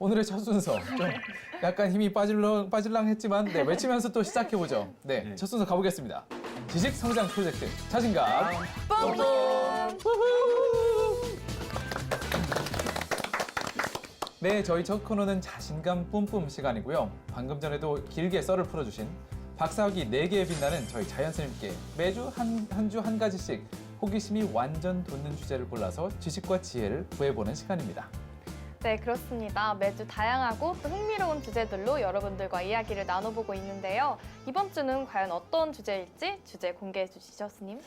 오늘의 첫 순서 좀 약간 힘이 빠질랑 했지만 네, 외치면서 또 시작해보죠. 네, 네. 첫 순서 가보겠습니다. 지식 성장 프로젝트 자신감 뿜뿜. 네, 저희 첫 코너는 자신감 뿜뿜 시간이고요. 방금 전에도 길게 썰을 풀어주신 박사학위 4개에 빛나는 저희 자연스님께 매주 한 주 한 가지씩 호기심이 완전 돋는 주제를 골라서 지식과 지혜를 구해보는 시간입니다. 네, 그렇습니다. 매주 다양하고 또 흥미로운 주제들로 여러분들과 이야기를 나눠보고 있는데요. 이번 주는 과연 어떤 주제일지 주제 공개해 주시죠, 스님.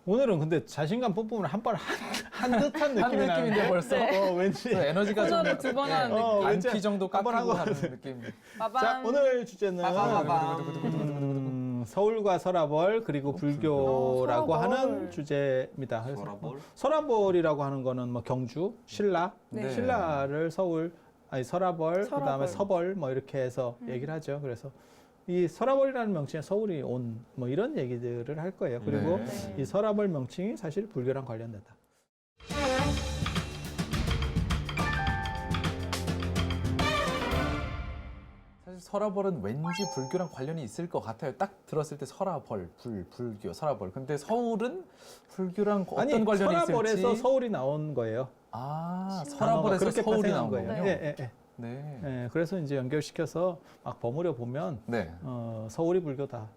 오늘은 근데 자신감 뿜뿜을 한 번 한 듯한 한 느낌이 느낌인데 나는데 벌써 왠지 또 에너지가 좀 코너를 두 번 하는 왠지 반피 정도 한번 깎이고 한것 하는 같아요. 느낌. 빠밤. 자, 오늘 주제는 빠밤. 서울과 설화벌 그리고 불교라고 설화벌. 하는 주제입니다. 그래서 설화벌? 설화벌이라고 하는 거는 뭐 경주, 신라, 네. 신라를 설화벌, 설화벌. 그다음에 서벌 뭐 이렇게 해서 얘기를 하죠. 그래서 이 설화벌이라는 명칭에 서울이 온 뭐 이런 얘기들을 할 거예요. 그리고 네. 이 설화벌 명칭이 사실 불교랑 관련된다. 사실 설화벌은 왠지 불교랑 관련이 있을 것 같아요. 딱 들었을 때 설화벌, 불교, 설화벌. 근데 서울은 불교랑 어떤 아니, 관련이 설화벌에서 있을지. 서울이 나온 거예요. 아, 단어가 설화벌에서 그렇게 서울이 파생한 나온 거예요. 거군요. 예, 예, 예. 네. 예, 그래서 이제 연결시켜서 막 버무려 보면 네. 서울이 불교다.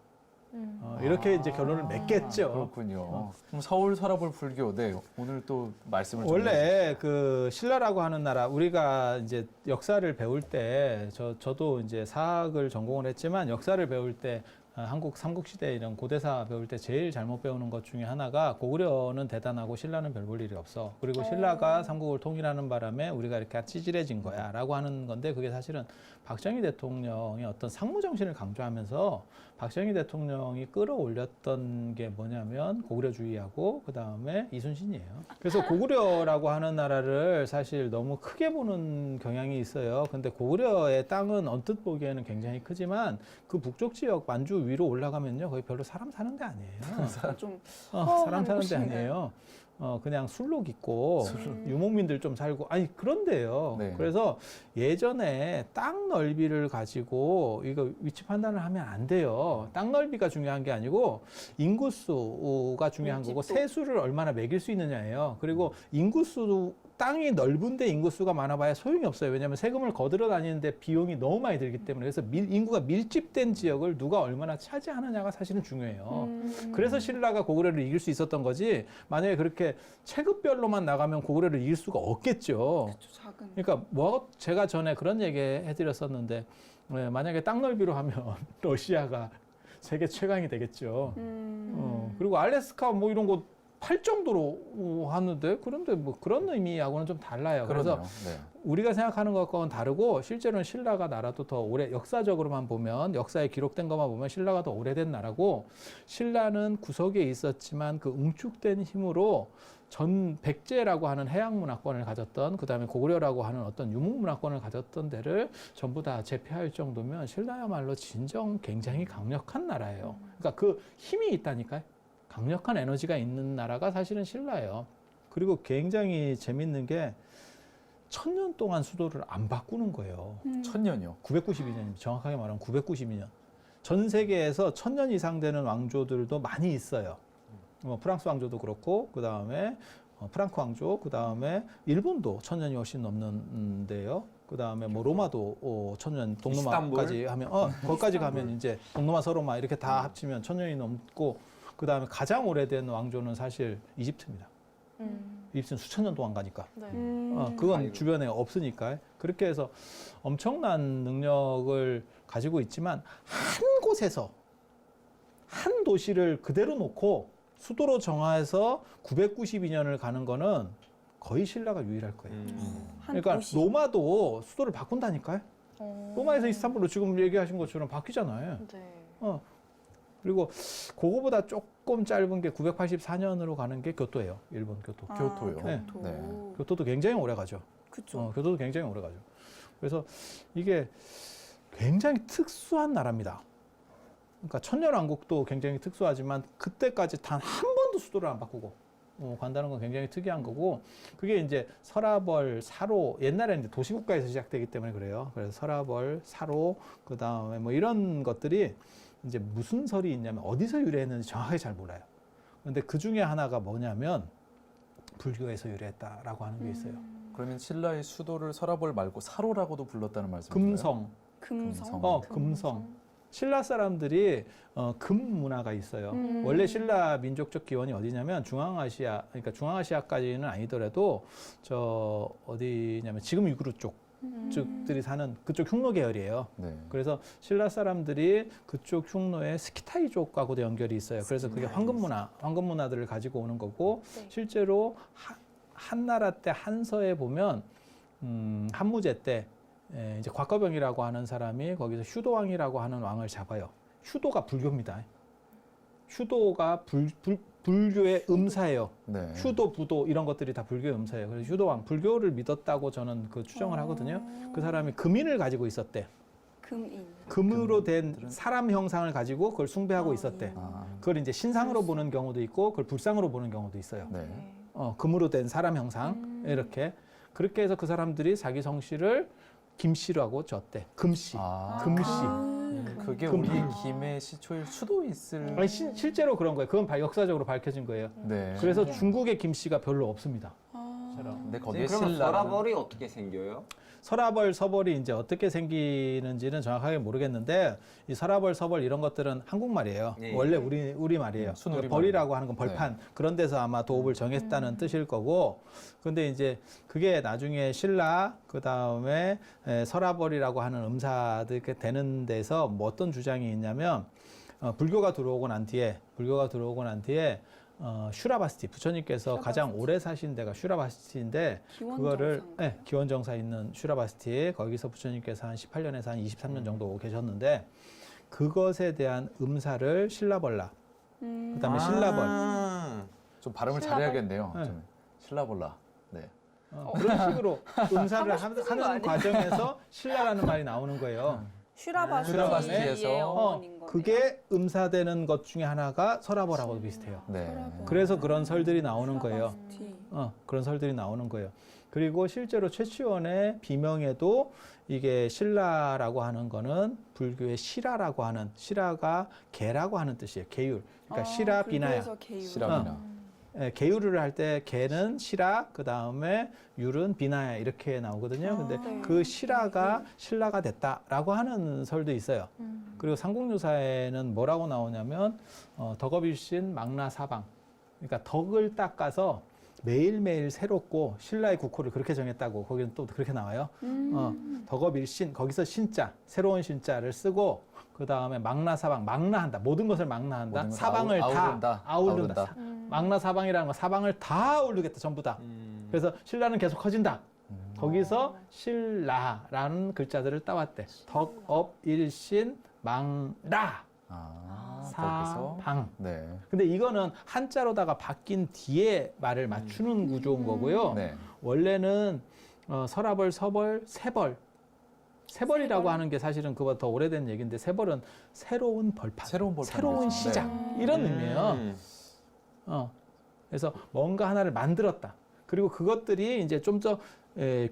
이렇게 이제 결론을 맺겠죠. 그렇군요. 그럼 서울 설화벌 불교. 네. 오늘 또 말씀을 좀 원래 그 신라라고 하는 나라 우리가 이제 역사를 배울 때 저도 이제 사학을 전공을 했지만 역사를 배울 때 한국 삼국시대 이런 고대사 배울 때 제일 잘못 배우는 것 중에 하나가 고구려는 대단하고 신라는 별 볼 일이 없어. 그리고 신라가 삼국을 통일하는 바람에 우리가 이렇게 찌질해진 거야 라고 하는 건데 그게 사실은 박정희 대통령의 어떤 상무 정신을 강조하면서 박정희 대통령이 끌어올렸던 게 뭐냐면 고구려주의하고 그 다음에 이순신이에요. 그래서 고구려라고 하는 나라를 사실 너무 크게 보는 경향이 있어요. 근데 고구려의 땅은 언뜻 보기에는 굉장히 크지만 그 북쪽 지역 만주 위로 올라가면요 거의 별로 사람 사는 데 아니에요. 좀 사람 사는 데 곳이네. 아니에요. 그냥 술록 있고 유목민들 좀 살고 아니 그런데요. 네. 그래서 예전에 땅 넓이를 가지고 이거 위치 판단을 하면 안 돼요. 땅 넓이가 중요한 게 아니고 인구수가 중요한 거고 밀집도. 세수를 얼마나 매길 수 있느냐예요. 그리고 인구수 땅이 넓은데 인구수가 많아봐야 소용이 없어요. 왜냐하면 세금을 거들어 다니는데 비용이 너무 많이 들기 때문에 그래서 인구가 밀집된 지역을 누가 얼마나 차지하느냐가 사실은 중요해요. 그래서 신라가 고구려를 이길 수 있었던 거지 만약에 그렇게 체급별로만 나가면 고구려를 이길 수가 없겠죠. 작은. 그러니까 제가 전에 그런 얘기 해드렸었는데 만약에 땅 넓이로 하면 러시아가 세계 최강이 되겠죠. 그리고 알래스카 뭐 이런 곳 팔 정도로 하는데 그런데 뭐 그런 의미하고는 좀 달라요. 그래서 그러네요. 네. 우리가 생각하는 것과는 다르고 실제로는 신라가 나라도 더 오래 역사적으로만 보면 역사에 기록된 것만 보면 신라가 더 오래된 나라고 신라는 구석에 있었지만 그 응축된 힘으로 전 백제라고 하는 해양 문화권을 가졌던 그다음에 고구려라고 하는 어떤 유목 문화권을 가졌던 데를 전부 다 제패할 정도면 신라야말로 진정 굉장히 강력한 나라예요. 그러니까 그 힘이 있다니까요. 강력한 에너지가 있는 나라가 사실은 신라예요. 그리고 굉장히 재밌는 게 1000년 동안 수도를 안 바꾸는 거예요. 천년이요. 992년입니다. 정확하게 말하면 992년. 전 세계에서 1000년 이상 되는 왕조들도 많이 있어요. 프랑스 왕조도 그렇고 그 다음에 프랑크 왕조, 그 다음에 일본도 1000년이 훨씬 넘는데요. 그 다음에 뭐 로마도 1000년 동로마까지 하면 거기까지 가면 이제 동로마 서로마 이렇게 다 합치면 1000년이 넘고 그 다음에 가장 오래된 왕조는 사실 이집트입니다. 이집트는 수천 년 동안 가니까. 네. 그건 주변에 없으니까. 그렇게 해서 엄청난 능력을 가지고 있지만 한 곳에서 한 도시를 그대로 놓고 수도로 정해서 992년을 가는 거는 거의 신라가 유일할 거예요. 그러니까 도시. 로마도 수도를 바꾼다니까요. 로마에서 이스탄불로 지금 얘기하신 것처럼 바뀌잖아요. 네. 그리고 그거보다 조금 짧은 게 984년으로 가는 게 교토예요. 일본 교토. 교토요. 네. 교토. 네. 교토도 굉장히 오래 가죠. 그쵸. 교토도 굉장히 오래 가죠. 그래서 이게 굉장히 특수한 나라입니다. 그러니까 천년왕국도 굉장히 특수하지만 그때까지 단 한 번도 수도를 안 바꾸고 간다는 건 굉장히 특이한 거고 그게 이제 서라벌, 사로 옛날에는 이제 도시국가에서 시작되기 때문에 그래요. 그래서 서라벌, 사로 그다음에 뭐 이런 것들이 이제 무슨 설이 있냐면 어디서 유래했는지 정확하게 잘 몰라요. 그런데 그 중에 하나가 뭐냐면 불교에서 유래했다라고 하는 게 있어요. 그러면 신라의 수도를 설화벌 말고 사로라고도 불렀다는 말씀이신가요? 금성. 금성. 금성. 신라 사람들이 금 문화가 있어요. 원래 신라 민족적 기원이 어디냐면 중앙아시아, 그러니까 중앙아시아까지는 아니더라도 저 어디냐면 지금 유구르 쪽들이 사는 그쪽 흉노 계열이에요. 네. 그래서 신라 사람들이 그쪽 흉노의 스키타이족하고도 연결이 있어요. 그래서 그게 황금 문화들을 가지고 오는 거고 네. 실제로 한나라 때 한서에 보면 한무제 때 이제 곽거병이라고 하는 사람이 거기서 휴도왕이라고 하는 왕을 잡아요. 휴도가 불교입니다. 휴도가 불교의 음사예요. 네. 휴도, 부도 이런 것들이 다 불교의 음사예요. 그래서 휴도왕, 불교를 믿었다고 저는 그 추정을 하거든요. 그 사람이 금인을 가지고 있었대. 금인. 금으로 된 금들은? 사람 형상을 가지고 그걸 숭배하고 있었대. 아, 그걸 이제 신상으로 보는 경우도 있고 그걸 불상으로 보는 경우도 있어요. 네. 금으로 된 사람 형상 이렇게 그렇게 해서 그 사람들이 자기 성씨를 김씨라고 졌대. 금씨. 아, 금씨. 그게 금- 우리 김해 시초일 수도 있을. 아니, 실제로 그런 거예요. 그건 역사적으로 밝혀진 거예요. 네. 그래서 중국의 김씨가 별로 없습니다. 근데 거기에 그러면 신라. 서라벌이 어떻게 생겨요? 서라벌, 서벌이 이제 어떻게 생기는지는 정확하게 모르겠는데 이 서라벌, 서벌 이런 것들은 한국말이에요. 네. 원래 우리 말이에요. 순우리 벌이라고 하는 건 벌판 그런 데서 아마 도읍을 정했다는 뜻일 거고 근데 이제 그게 나중에 신라 그다음에 서라벌이라고 하는 음사들 이렇게 되는 데서 뭐 어떤 주장이 있냐면 불교가 들어오고 난 뒤에 슈라바스티 부처님께서 가장 오래 사신 데가 슈라바스티인데 그거를 기원정사 있는 슈라바스티 거기서 부처님께서 한 18년에서 한 23년 정도 계셨는데 그것에 대한 음사를 신라벌라 그다음에 신라벌 좀 발음을 신라벌? 잘해야겠네요. 네. 좀 신라볼라. 네. 그런 식으로 음사를 하고 싶은 거 하는 아니에요? 과정에서 신라라는 말이 나오는 거예요. 슈라바스티에서 어원인 거네요. 그게 음사되는 것 중에 하나가 서라벌하고도 비슷해요. 네. 그래서 그런 설들이 나오는 거예요. 슈라바스티. 그런 설들이 나오는 거예요. 그리고 실제로 최치원의 비명에도 이게 신라라고 하는 거는 불교의 시라라고 하는 시라가 개라고 하는 뜻이에요. 개율. 그러니까 시라 비나야. 불교에서 개유. 시라비나. 개율을 할 때 개는 시라 그 다음에 율은 비나야 이렇게 나오거든요. 근데 네. 그 시라가 신라가 됐다라고 하는 설도 있어요. 그리고 삼국유사에는 뭐라고 나오냐면 덕업일신 망나사방. 그러니까 덕을 닦아서 매일매일 새롭고 신라의 국호를 그렇게 정했다고 거기는 또 그렇게 나와요. 덕업일신 거기서 신자 새로운 신자를 쓰고 그 다음에 망나사방 망나한다 모든 것을 망나한다 모든 것을 사방을 다 아우른다. 아우른다. 망나사방이라는 거 사방을 다 아우르겠다 전부 다. 그래서 신라는 계속 커진다. 거기서 신라라는 글자들을 따왔대. 덕업일신 망라 거기서. 사방. 네. 근데 이거는 한자로다가 바뀐 뒤에 말을 맞추는 구조인 거고요. 네. 원래는 서라벌, 서벌, 세벌. 세벌이라고 하는 게 사실은 그보다 더 오래된 얘기인데 세벌은 새로운 벌판, 새로운 벌판. 새로운 네. 시작 이런 의미예요. 그래서 뭔가 하나를 만들었다. 그리고 그것들이 이제 좀 더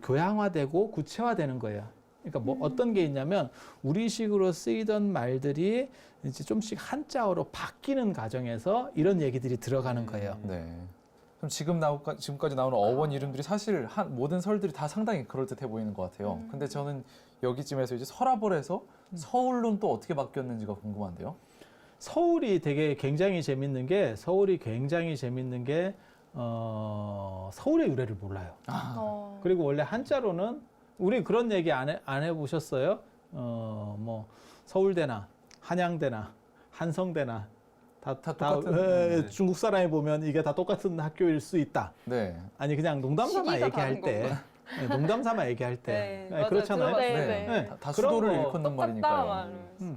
교양화되고 구체화되는 거예요. 그러니까 뭐 어떤 게 있냐면 우리식으로 쓰이던 말들이 이제 좀씩 한자어로 바뀌는 과정에서 이런 얘기들이 들어가는 거예요. 네. 그럼 지금까지 나오는 어원 이름들이 사실 모든 설들이 다 상당히 그럴듯해 보이는 것 같아요. 근데 저는 여기쯤에서 이제 서라벌에서 서울로는 또 어떻게 바뀌었는지가 궁금한데요. 서울이 굉장히 재밌는 게 서울의 유래를 몰라요. 그리고 원래 한자로는 우리 그런 얘기 안 해보셨어요? 뭐 서울대나 한양대나 한성대나 다 똑같은, 중국 사람이 보면 이게 다 똑같은 학교일 수 있다. 네. 아니 그냥 농담 삼아 시기가 얘기할 다른 때, 농담 삼아 얘기할 때 네, 네, 맞아요. 그렇잖아요. 들어봤어요. 네. 네. 다 그런 수도를 거 일컫는 말이니까요.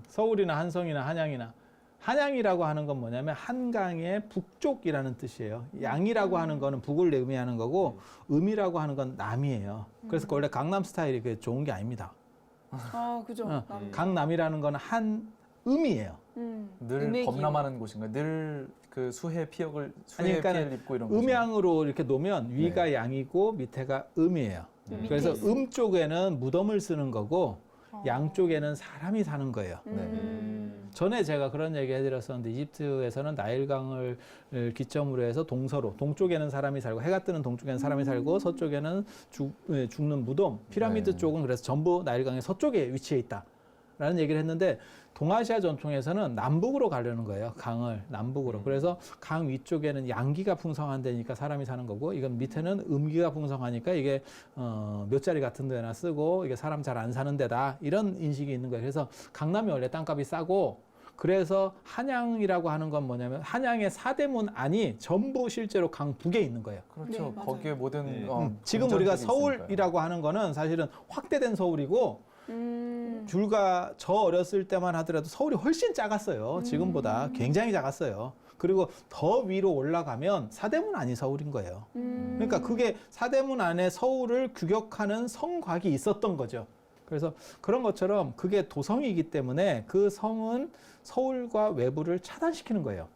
서울이나 한성이나 한양이나 한양이라고 하는 건 뭐냐면 한강의 북쪽이라는 뜻이에요. 양이라고 하는 거는 북을 의미하는 거고 음이라고 하는 건 남이에요. 그래서 원래 강남 스타일이 그게 좋은 게 아닙니다. 그죠. 강남이라는 거는 한 음이에요. 늘 음의 범람하는 곳인가요? 늘 그 수해 피해를 아니, 그러니까 피해를 입고 이런 거죠. 음양으로 이렇게 놓으면 위가 네. 양이고 밑에가 음이에요. 밑에 그래서 있어요. 음 쪽에는 무덤을 쓰는 거고 어. 양 쪽에는 사람이 사는 거예요. 전에 제가 그런 얘기 해드렸었는데 이집트에서는 나일강을 기점으로 해서 동서로 동쪽에는 사람이 살고 해가 뜨는 동쪽에는 사람이 살고 서쪽에는 죽는 무덤 피라미드 네. 쪽은 그래서 전부 나일강의 서쪽에 위치해 있다라는 얘기를 했는데 동아시아 전통에서는 남북으로 가려는 거예요. 강을 남북으로. 그래서 강 위쪽에는 양기가 풍성한 데니까 사람이 사는 거고 이건 밑에는 음기가 풍성하니까 이게 몇 자리 같은 데나 쓰고 이게 사람 잘 안 사는 데다 이런 인식이 있는 거예요. 그래서 강남이 원래 땅값이 싸고 그래서 한양이라고 하는 건 뭐냐면 한양의 사대문 안이 전부 실제로 강 북에 있는 거예요. 그렇죠. 네, 맞아요. 거기에 모든 네. 지금 우리가 공전들이 있으니까요. 서울이라고 하는 거는 사실은 확대된 서울이고 불과 저 어렸을 때만 하더라도 서울이 훨씬 작았어요. 지금보다 굉장히 작았어요. 그리고 더 위로 올라가면 사대문 안이 서울인 거예요. 그러니까 그게 사대문 안에 서울을 규격하는 성곽이 있었던 거죠. 그래서 그런 것처럼 그게 도성이기 때문에 그 성은 서울과 외부를 차단시키는 거예요.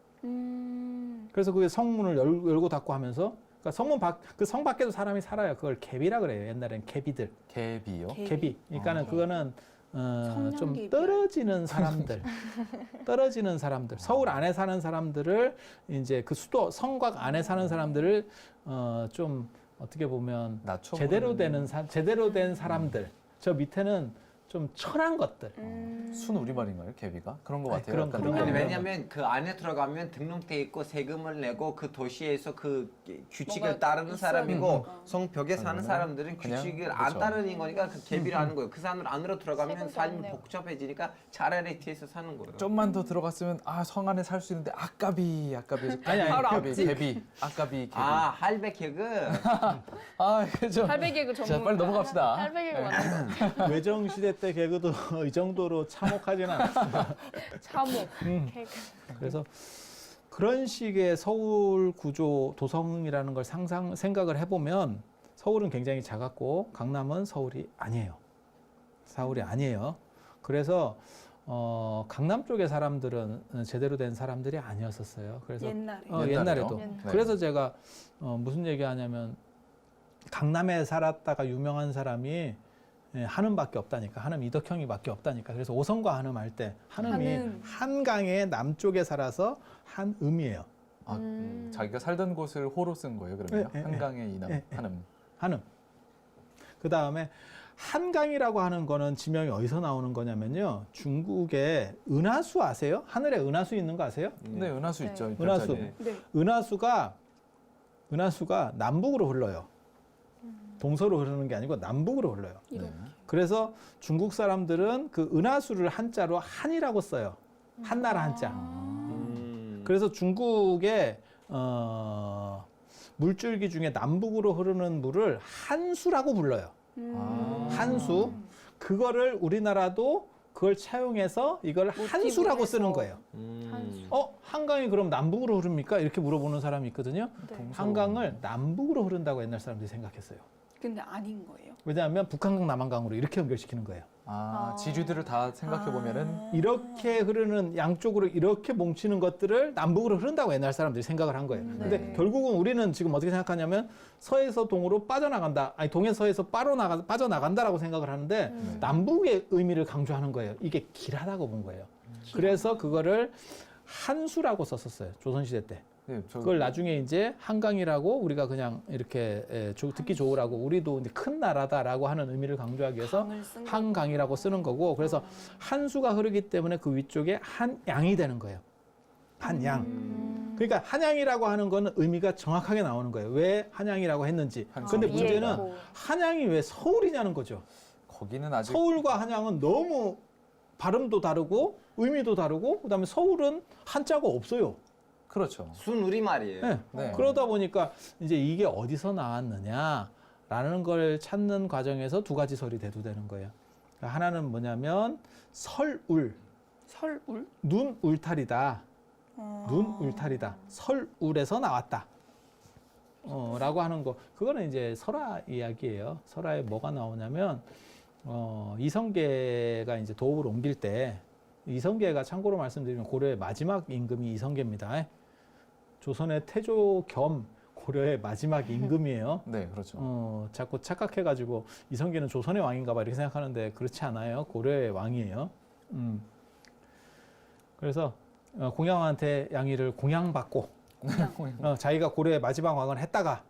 그래서 그게 성문을 열고 닫고 하면서 그러니까 그 성 밖에도 사람이 살아요. 그걸 갭이라 그래요. 옛날엔 갭이들. 갭이요. 갭이. 그러니까는 그거는 좀 성냥개비. 떨어지는 사람들, 떨어지는 사람들, 서울 안에 사는 사람들을 이제 그 수도 성곽 안에 사는 사람들을 좀 어떻게 보면 낮춰 제대로 보이는 제대로 된 사람들. 저 밑에는 좀 천한 것들. 순 우리말인가요? 갭이가? 그런 것 네, 같아요. 그런 약간 그런 느낌이. 거. 왜냐하면 그 안에 들어가면 등록돼 있고 세금을 내고 그 도시에서 그 규칙을 뭔가 따르는 있어야 사람이고 되니까. 성벽에 사는 아니면 사람들은 그냥 규칙을 안 그렇죠. 따르는 거니까 그 갭이라는 거예요. 그 사람 안으로 들어가면 세금도 삶이 안 내고. 복잡해지니까 차라리 뒤에서 사는 거예요. 좀만 더 들어갔으면 성 안에 살 수 있는데 아까비 아니, 바로 갭이 앞집. 갭이 아까비 갭이 아 할배 개그. 그죠. 할배개그 자 전문. 빨리 넘어갑시다. 할배개그 맞는 거 같아요. 외정 시대 때 개그도 이 정도로 참혹하진 않았어요. 참혹. 개그. 그래서 그런 식의 서울 구조 도성이라는 걸 생각을 해보면 서울은 굉장히 작았고 강남은 서울이 아니에요. 서울이 아니에요. 그래서 강남 쪽의 사람들은 제대로 된 사람들이 아니었었어요. 그래서 옛날에. 옛날에도. 옛날에. 그래서 제가 무슨 얘기하냐면 강남에 살았다가 유명한 사람이 한음밖에 없다니까. 한음 이덕형이밖에 없다니까. 그래서 오성과 한음 할 때 한음이 한음. 한강의 남쪽에 살아서 한음이에요. 자기가 살던 곳을 호로 쓴 거예요. 그러면 네, 네, 한강의 이남 네, 한음. 한음. 그 다음에 한강이라고 하는 거는 지명이 어디서 나오는 거냐면요. 중국의 은하수 아세요? 하늘에 은하수 있는 거 아세요? 네, 은하수 네. 있죠. 이 은하수. 별자리. 네. 은하수가 남북으로 흘러요. 동서로 흐르는 게 아니고 남북으로 흘러요. 이렇게. 그래서 중국 사람들은 그 은하수를 한자로 한이라고 써요. 한나라 한자. 그래서 중국의 물줄기 중에 남북으로 흐르는 물을 한수라고 불러요. 한수. 그거를 우리나라도 그걸 차용해서 이걸 한수라고 쓰는 거예요. 한수. 한강이 그럼 남북으로 흐릅니까? 이렇게 물어보는 사람이 있거든요. 네. 한강을 남북으로 흐른다고 옛날 사람들이 생각했어요. 근데 아닌 거예요. 왜냐하면 북한강, 남한강으로 이렇게 연결시키는 거예요. 지주들을 다 생각해 보면은 이렇게 흐르는 양쪽으로 이렇게 뭉치는 것들을 남북으로 흐른다고 옛날 사람들이 생각을 한 거예요. 근데 네. 결국은 우리는 지금 어떻게 생각하냐면 서에서 동으로 빠져나간다. 아니 동에서 서에서 빠져나간다라고 생각을 하는데 남북의 의미를 강조하는 거예요. 이게 길하다고 본 거예요. 그래서 그거를 한수라고 썼었어요. 조선시대 때. 네, 그걸 나중에 이제 한강이라고 우리가 그냥 이렇게 듣기 좋으라고 우리도 이제 큰 나라다라고 하는 의미를 강조하기 위해서 강을 쓴 한강이라고 쓰는 거고 그래서 한수가 흐르기 때문에 그 위쪽에 한양이 되는 거예요. 한양. 그러니까 한양이라고 하는 거는 의미가 정확하게 나오는 거예요. 왜 한양이라고 했는지. 근데 이해 문제는 있고. 한양이 왜 서울이냐는 거죠. 거기는 아직 서울과 한양은 너무 발음도 다르고 의미도 다르고 그다음에 서울은 한자가 없어요. 그렇죠. 순 우리말이에요. 네. 네. 그러다 보니까 이제 이게 어디서 나왔느냐라는 걸 찾는 과정에서 두 가지 설이 대두되는 거예요. 그러니까 하나는 뭐냐면 설울, 설울? 눈 울타리다. 눈 울타리다. 설울에서 나왔다. 라고 하는 거. 그거는 이제 설화 이야기예요. 설화에 뭐가 나오냐면 이성계가 이제 도읍을 옮길 때 이성계가 참고로 말씀드리면 고려의 마지막 임금이 이성계입니다. 조선의 태조 겸 고려의 마지막 임금이에요. 네, 그렇죠. 자꾸 착각해가지고 이성계는 조선의 왕인가 봐 이렇게 생각하는데 그렇지 않아요. 고려의 왕이에요. 그래서 공양왕한테 양의를 공양받고 자기가 고려의 마지막 왕을 했다가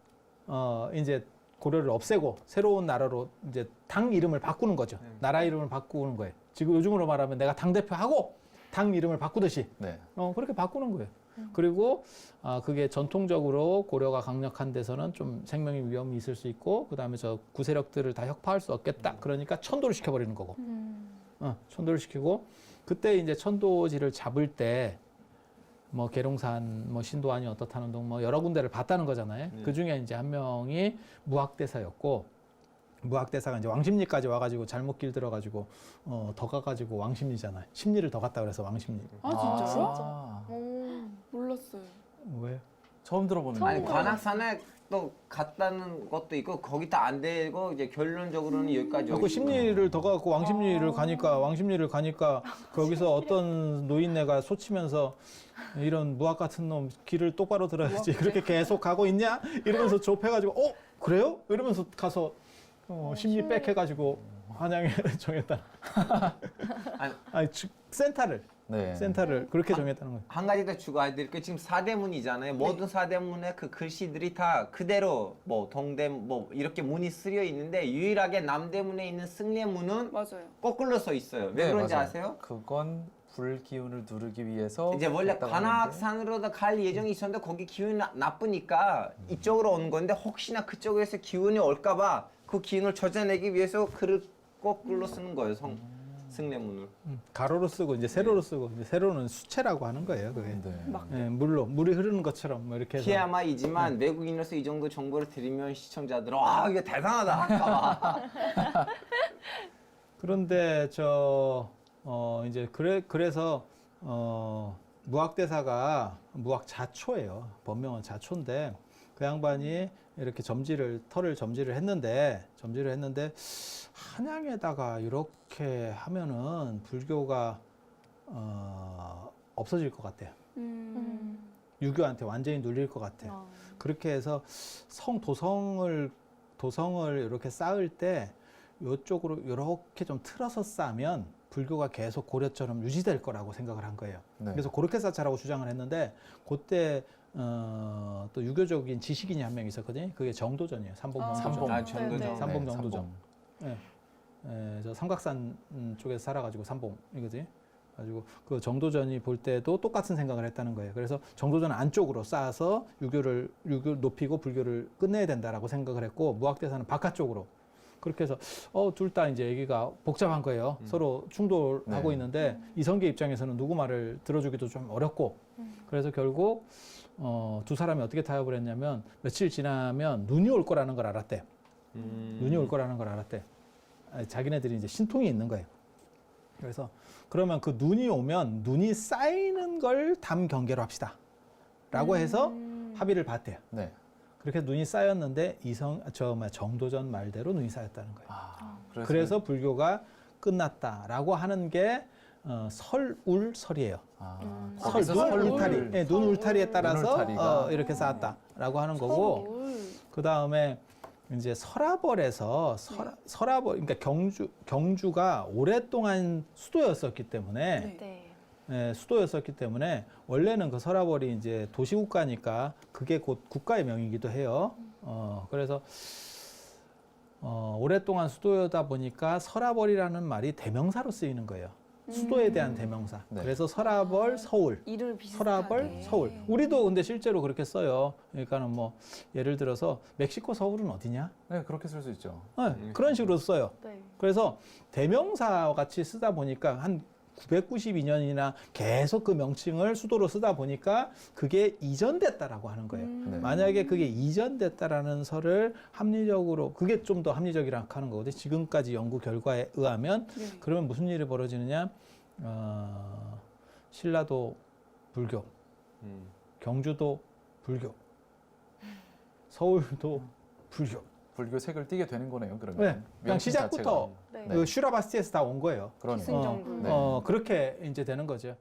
이제 고려를 없애고 새로운 나라로 이제 당 이름을 바꾸는 거죠. 나라 이름을 바꾸는 거예요. 지금 요즘으로 말하면 내가 당대표하고 당 이름을 바꾸듯이 네. 그렇게 바꾸는 거예요. 그리고 그게 전통적으로 고려가 강력한 데서는 좀 생명의 위험이 있을 수 있고 그다음에 저 구세력들을 다 혁파할 수 없겠다. 그러니까 천도를 시켜버리는 거고 천도를 시키고 그때 이제 천도지를 잡을 때 뭐 계룡산, 뭐 신도안이 어떻다는 등 뭐 여러 군데를 봤다는 거잖아요. 그 중에 이제 한 명이 무학대사였고 무학대사가 이제 왕십리까지 와가지고 잘못 길 들어가지고 더 가가지고 왕십리잖아요. 십리를 더 갔다 그래서 왕십리. 아 진짜요? 아, 몰랐어요. 왜? 처음 들어보는 아니 거예요. 관악산에 또 갔다는 것도 있고 거기 다 안 되고 이제 결론적으로는 여기까지. 그 십리를 더 가고 왕십리를 가니까 거기서 어떤 노인네가 소치면서 이런 무학 같은 놈 길을 똑바로 들어야지 그렇게 계속 가고 있냐 이러면서 좁혀가지고 그래요? 이러면서 가서 십리 백 해가지고 한양에 정했다. 아니 센터를 네. 센터를 그렇게 정했다는 거예요. 한 가지 더 추가해드릴 게 지금 사대문이잖아요. 모든 사대문의 그 글씨들이 다 그대로 뭐 동대문 뭐 이렇게 문이 쓰여 있는데 유일하게 남대문에 있는 승례문은 맞아요. 거꾸로 써 있어요. 왜 네, 그런지 맞아요. 아세요? 그건 불 기운을 누르기 위해서 이제 원래 했다고 하는데. 관악산으로 갈 예정이 있었는데 거기 기운이 나쁘니까 이쪽으로 온 건데 혹시나 그쪽에서 기운이 올까봐 그 기운을 젖어내기 위해서 글을 거꾸로 쓰는 거예요. 승례문을. 가로로 쓰고 이제 세로로 쓰고 이제 세로는 수체라고 하는 거예요. 그게 네. 물이 흐르는 것처럼 뭐 이렇게 해서 TMI이지만 외국인으로서 이 정도 정보를 드리면 시청자들은 와 이게 대단하다 할까봐. 그런데 이제 그래서 무학대사가 무학자초예요. 본명은 자초인데 그 양반이 이렇게 털을 점지를 했는데 한양에다가 이렇게 하면은 불교가 없어질 것 같아요. 유교한테 완전히 눌릴 것 같아요. 그렇게 해서 도성을 이렇게 쌓을 때 이쪽으로 이렇게 좀 틀어서 쌓으면 불교가 계속 고려처럼 유지될 거라고 생각을 한 거예요. 네. 그래서 그렇게 쌓자라고 주장을 했는데 그때 또 유교적인 지식인이 한 명 있었거든요. 그게 정도전이에요. 삼봉정도전. 아, 정도전. 네, 삼봉정도전. 저 삼각산 쪽에서 살아가지고 삼봉이거든요. 가지고 그 정도전이 볼 때도 똑같은 생각을 했다는 거예요. 그래서 정도전 안쪽으로 쌓아서 유교를 높이고 불교를 끝내야 된다라고 생각을 했고 무학대사는 바깥쪽으로. 그렇게 해서 둘 다 이제 얘기가 복잡한 거예요. 서로 충돌하고 네. 있는데 이성계 입장에서는 누구 말을 들어주기도 좀 어렵고 그래서 결국 두 사람이 어떻게 타협을 했냐면 며칠 지나면 눈이 올 거라는 걸 알았대. 눈이 올 거라는 걸 알았대. 자기네들이 이제 신통이 있는 거예요. 그래서 그러면 그 눈이 오면 눈이 쌓이는 걸 담경계로 합시다. 라고 해서 합의를 봤대요. 네. 그렇게 눈이 쌓였는데 정도전 말대로 눈이 쌓였다는 거예요. 그래서 불교가 끝났다라고 하는 게 설울설이에요. 눈 울타리. 네, 눈 울타리에 따라서 울타리가. 이렇게 쌓았다라고 하는 거고. 그 다음에 이제 서라벌에서 서라벌 그러니까 경주가 오랫동안 수도였었기 때문에 네. 수도였었기 때문에 원래는 그 서라벌이 이제 도시국가니까 그게 곧 국가의 명이기도 해요. 그래서 오랫동안 수도여다 보니까 서라벌이라는 말이 대명사로 쓰이는 거예요. 수도에 대한 대명사. 네. 그래서 서라벌, 서울. 이름을 비슷하게. 서라벌, 서울. 우리도 근데 실제로 그렇게 써요. 그러니까는 뭐 예를 들어서 멕시코 서울은 어디냐? 네, 그렇게 쓸 수 있죠. 네, 그런 식으로 써요. 네. 그래서 대명사 같이 쓰다 보니까 한 992년이나 계속 그 명칭을 수도로 쓰다 보니까 그게 이전됐다라고 하는 거예요. 네. 만약에 그게 이전됐다라는 설을 합리적으로 그게 좀 더 합리적이라고 하는 거거든요. 지금까지 연구 결과에 의하면 네. 그러면 무슨 일이 벌어지느냐? 신라도 불교, 경주도 불교, 서울도 불교. 불교 색을 띠게 되는 거네요. 그러면. 네, 그냥 명칭 시작부터 자체가. 네. 그 슈라바스티에서 다 온 거예요. 그러네요. 기승전결. 네. 그렇게 이제 되는 거죠.